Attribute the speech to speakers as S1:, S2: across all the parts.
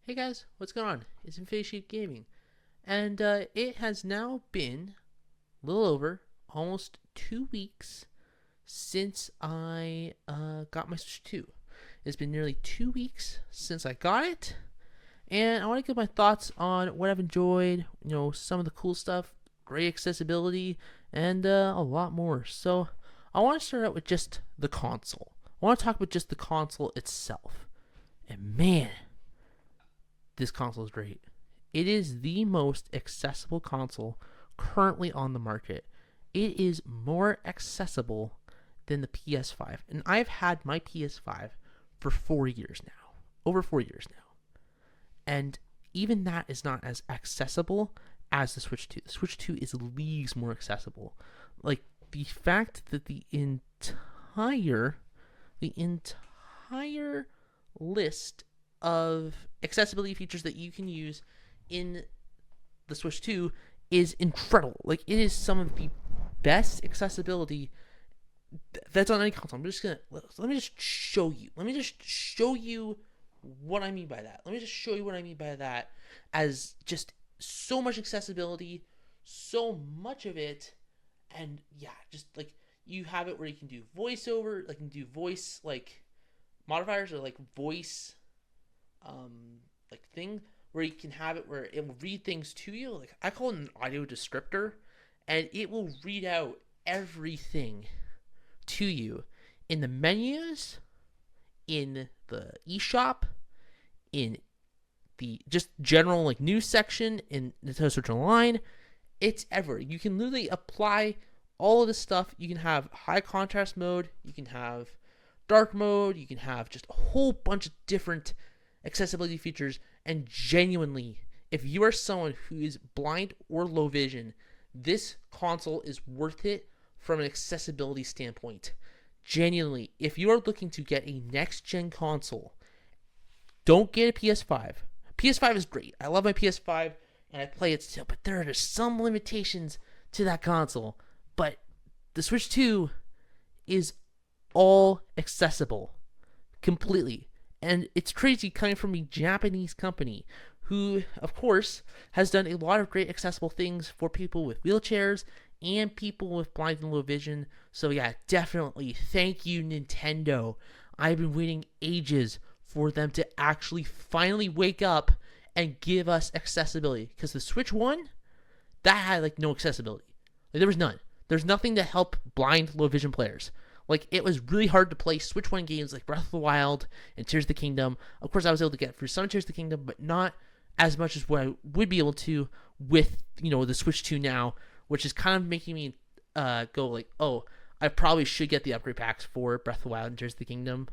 S1: Hey guys, what's going on? It's Infinity Sheep Gaming, and it has now been a little over almost 2 weeks since I got my Switch 2. It's been nearly 2 weeks since I got it, and I want to give my thoughts on what I've enjoyed, some of the cool stuff, great accessibility, and a lot more. So I want to start out with just the console. I want to talk about just the console itself. And man, this console is great. It is the most accessible console currently on the market. It is more accessible than the PS5. And I've had my PS5 for 4 years now. Over 4 years now. And even that is not as accessible as the Switch 2. The Switch 2 is leagues more accessible. Like the fact that the entire list of accessibility features that you can use in the Switch 2 is incredible. Like, it is some of the best accessibility that's on any console. Let me just show you. Let me just show you what I mean by that. Let me just show you what I mean by that as just so much accessibility, so much of it, and yeah, just like you have it where you can do voiceover, like you can do voice like modifiers or like voice like thing where you can have it where it will read things to you. Like I call it an audio descriptor, and it will read out everything to you in the menus, in the eShop, in the just general like news section, in Nintendo Switch Online. It's everywhere. You can literally apply all of this stuff. You can have high contrast mode, you can have dark mode, you can have just a whole bunch of different accessibility features. And genuinely, if you are someone who is blind or low vision, this console is worth it from an accessibility standpoint. Genuinely, if you are looking to get a next gen console, don't get a PS5. PS5 is great. I love my PS5 and I play it still, but there are just some limitations to that console. But the Switch 2 is all accessible completely. And it's crazy coming from a Japanese company who, of course, has done a lot of great accessible things for people with wheelchairs and people with blind and low vision. So yeah, definitely thank you, Nintendo. I've been waiting ages for them to actually finally wake up and give us accessibility. Because the Switch 1, that had like no accessibility. Like, there was none. There's nothing to help blind, low vision players. Like, it was really hard to play Switch 1 games like Breath of the Wild and Tears of the Kingdom. Of course, I was able to get through some Tears of the Kingdom, but not as much as what I would be able to with, the Switch 2 now, which is kind of making me go like, oh, I probably should get the upgrade packs for Breath of the Wild and Tears of the Kingdom.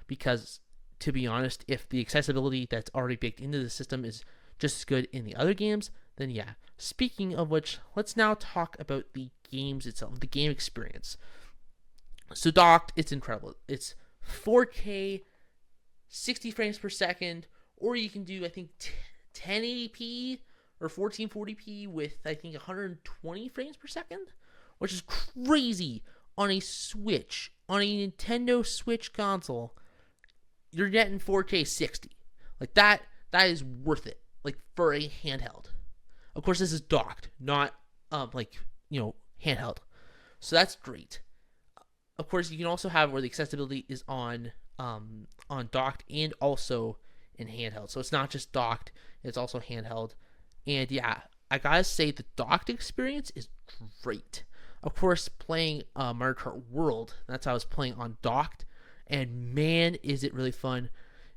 S1: Because, to be honest, if the accessibility that's already baked into the system is just as good in the other games, then yeah. Speaking of which, let's now talk about the games itself, the game experience. So docked, it's incredible. It's 4K, 60 frames per second, or you can do, I think, 1080p or 1440p with, I think, 120 frames per second, which is crazy on a Switch, on a Nintendo Switch console. You're getting 4K 60. Like, that is worth it, like, for a handheld. Of course, this is docked, not, handheld. So that's great. Of course, you can also have where the accessibility is on docked and also in handheld. So it's not just docked, it's also handheld. And yeah, I gotta say the docked experience is great. Of course, playing Mario Kart World, that's how I was playing on docked. And man, is it really fun.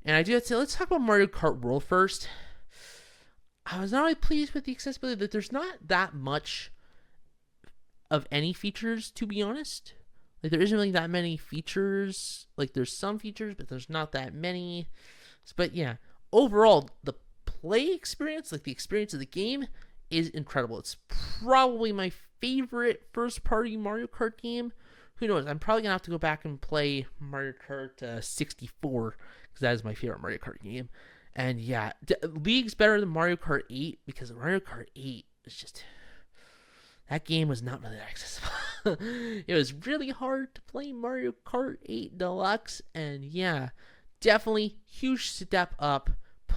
S1: And I do have to say, let's talk about Mario Kart World first. I was not really pleased with the accessibility, that there's not that much of any features, to be honest. Like, there isn't really that many features. Like, there's some features, but there's not that many. But yeah, overall, the play experience, like the experience of the game, is incredible. It's probably my favorite first-party Mario Kart game. Who knows? I'm probably going to have to go back and play Mario Kart 64, because that is my favorite Mario Kart game. And yeah, league's better than Mario Kart 8, because Mario Kart 8 is just... that game was not really that accessible. It was really hard to play Mario Kart 8 Deluxe, and yeah, definitely huge step up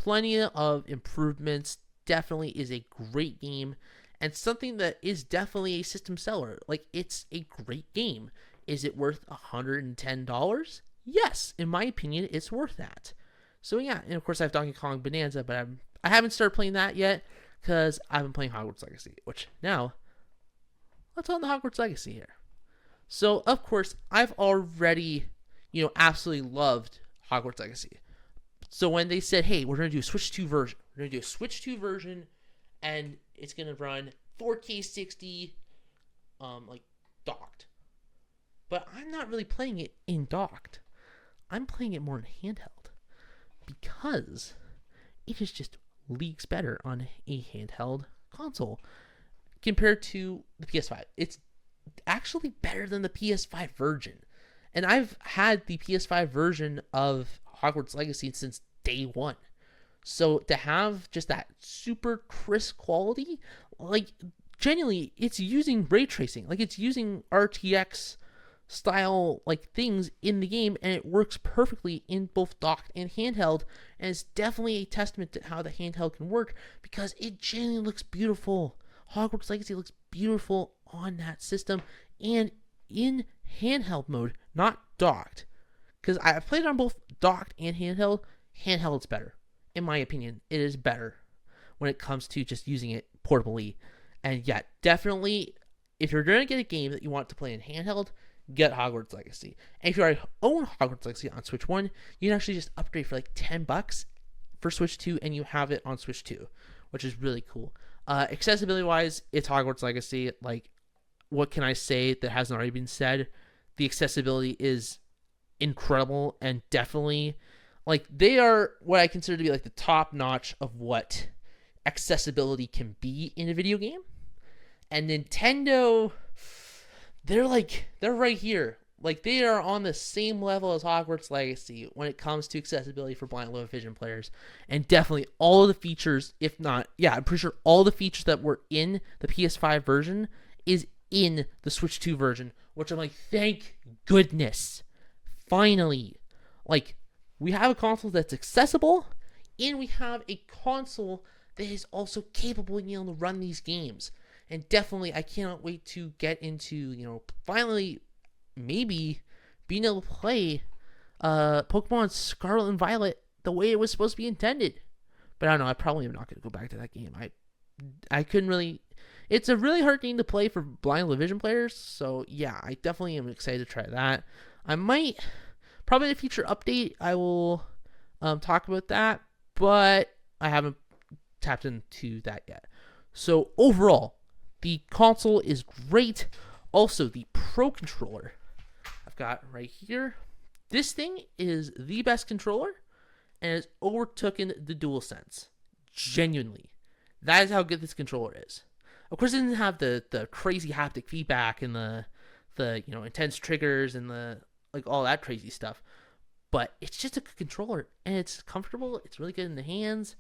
S1: plenty of improvements. Definitely is a great game, and something that is definitely a system seller. Like, it's a great game. Is it worth $110? Yes, in my opinion, it's worth that. So yeah, and of course I have Donkey Kong Bonanza, but I haven't started playing that yet because I've been playing Hogwarts Legacy. Which now, let's on the Hogwarts Legacy here. So of course I've already, absolutely loved Hogwarts Legacy. So when they said, "Hey, we're gonna do a Switch 2 version," and it's gonna run 4K 60, like docked. But I'm not really playing it in docked. I'm playing it more in handheld because it is just leagues better on a handheld console compared to the PS5. It's actually better than the PS5 version. And I've had the PS5 version of Hogwarts Legacy since day one. So to have just that super crisp quality, like genuinely, it's using ray tracing. Like, it's using RTX style like things in the game, and it works perfectly in both docked and handheld, and it's definitely a testament to how the handheld can work because it genuinely looks beautiful. Hogwarts Legacy looks beautiful on that system and in handheld mode, not docked, because I've played it on both docked and handheld. Handheld's better, in my opinion. It is better when it comes to just using it portably. And yeah, definitely, if you're going to get a game that you want to play in handheld, get Hogwarts Legacy. And if you already own Hogwarts Legacy on Switch 1, you can actually just upgrade for like $10 for Switch 2, and you have it on Switch 2, which is really cool. Accessibility wise, it's Hogwarts Legacy. Like, what can I say that hasn't already been said? The accessibility is incredible, and definitely, like, they are what I consider to be like the top notch of what accessibility can be in a video game. And Nintendo, they're right here. Like, they are on the same level as Hogwarts Legacy when it comes to accessibility for blind low vision players. And definitely all of the features, if not, yeah, I'm pretty sure all the features that were in the PS5 version is in the Switch 2 version, which I'm like, thank goodness. Finally. Like, we have a console that's accessible, and we have a console that is also capable of being able to run these games. And definitely, I cannot wait to get into, finally, maybe being able to play Pokemon Scarlet and Violet the way it was supposed to be intended. But I don't know, I probably am not going to go back to that game. I couldn't really... It's a really hard game to play for blind low vision players, so yeah, I definitely am excited to try that. I might... Probably in a future update, I will talk about that, but I haven't tapped into that yet. So overall, the console is great. Also, the Pro Controller I've got right here. This thing is the best controller, and it's overtaken the DualSense. Genuinely. That is how good this controller is. Of course, it doesn't have the crazy haptic feedback and the intense triggers and the all that crazy stuff. But it's just a good controller, and it's comfortable. It's really good in the hands,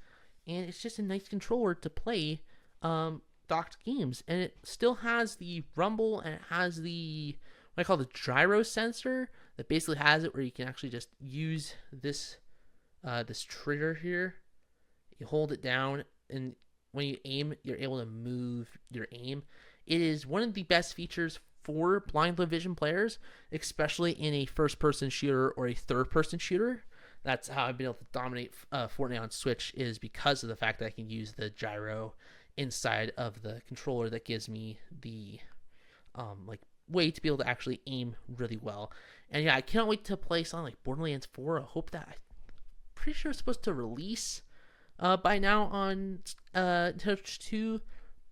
S1: and it's just a nice controller to play docked games. And it still has the rumble, and it has the what I call the gyro sensor that basically has it where you can actually just use this this trigger here. You hold it down, and when you aim, you're able to move your aim. It is one of the best features for blind low vision players, especially in a first-person shooter or a third-person shooter. That's how I've been able to dominate Fortnite on Switch, is because of the fact that I can use the gyro inside of the controller that gives me the way to be able to actually aim really well. And yeah, I cannot wait to play something like Borderlands 4. I hope that... I'm pretty sure it's supposed to release by now on Switch 2,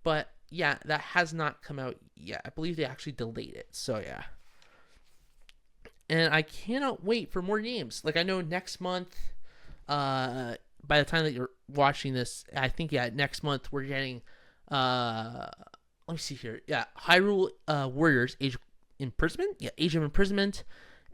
S1: but yeah, that has not come out yet. I believe they actually delayed it. So yeah. And I cannot wait for more games. Like, I know next month, by the time that you're watching this, I think, yeah, next month we're getting, let me see here. Yeah, Hyrule Warriors Age of Imprisonment. Yeah, Age of Imprisonment.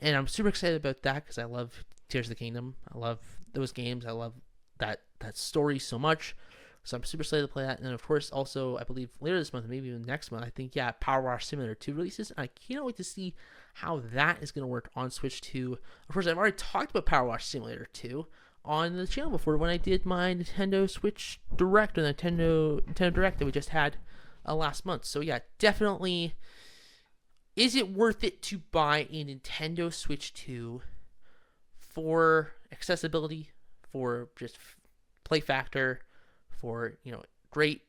S1: And I'm super excited about that because I love Tears of the Kingdom. I love those games. I love that story so much. So I'm super excited to play that. And of course, also, I believe later this month, maybe even next month, I think, yeah, Power Wash Simulator 2 releases. And I cannot wait to see how that is going to work on Switch 2. Of course, I've already talked about Power Wash Simulator 2 on the channel before when I did my Nintendo Switch Direct or the Nintendo Direct that we just had last month. So yeah, definitely, is it worth it to buy a Nintendo Switch 2 for accessibility, for just play factor, for great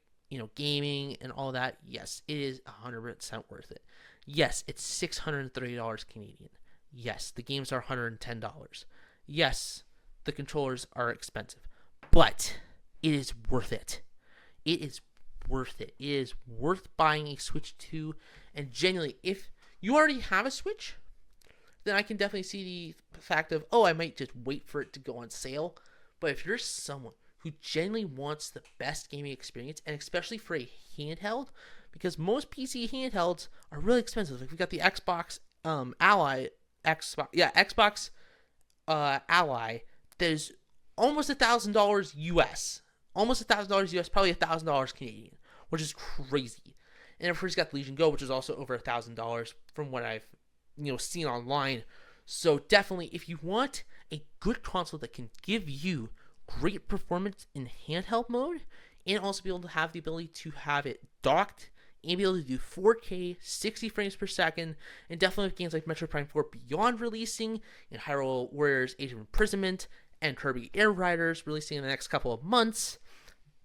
S1: gaming and all that? Yes, it is 100% worth it. Yes, it's $630 Canadian. Yes, the games are $110. Yes, the controllers are expensive, but it is worth it. It is worth it. It is worth buying a Switch 2. And genuinely, if you already have a Switch, then I can definitely see the fact of, I might just wait for it to go on sale. But if you're someone who genuinely wants the best gaming experience, and especially for a handheld, because most PC handhelds are really expensive. Like we got the Xbox Ally, Xbox Ally. There's almost $1,000 US, almost $1,000 US, probably $1,000 Canadian, which is crazy. And of course, you got the Legion Go, which is also over $1,000 from what I've seen online. So definitely, if you want a good console that can give you great performance in handheld mode, and also be able to have the ability to have it docked and be able to do 4K, 60 frames per second, and definitely with games like Metroid Prime 4 Beyond releasing, and Hyrule Warriors Age of Imprisonment, and Kirby Air Riders releasing in the next couple of months,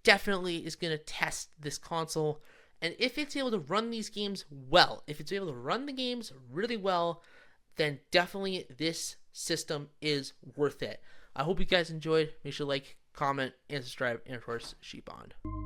S1: definitely is going to test this console. And if it's able to run these games well, if it's able to run the games really well, then definitely this system is worth it. I hope you guys enjoyed. Make sure to like, comment, and subscribe, and of course, sheep on.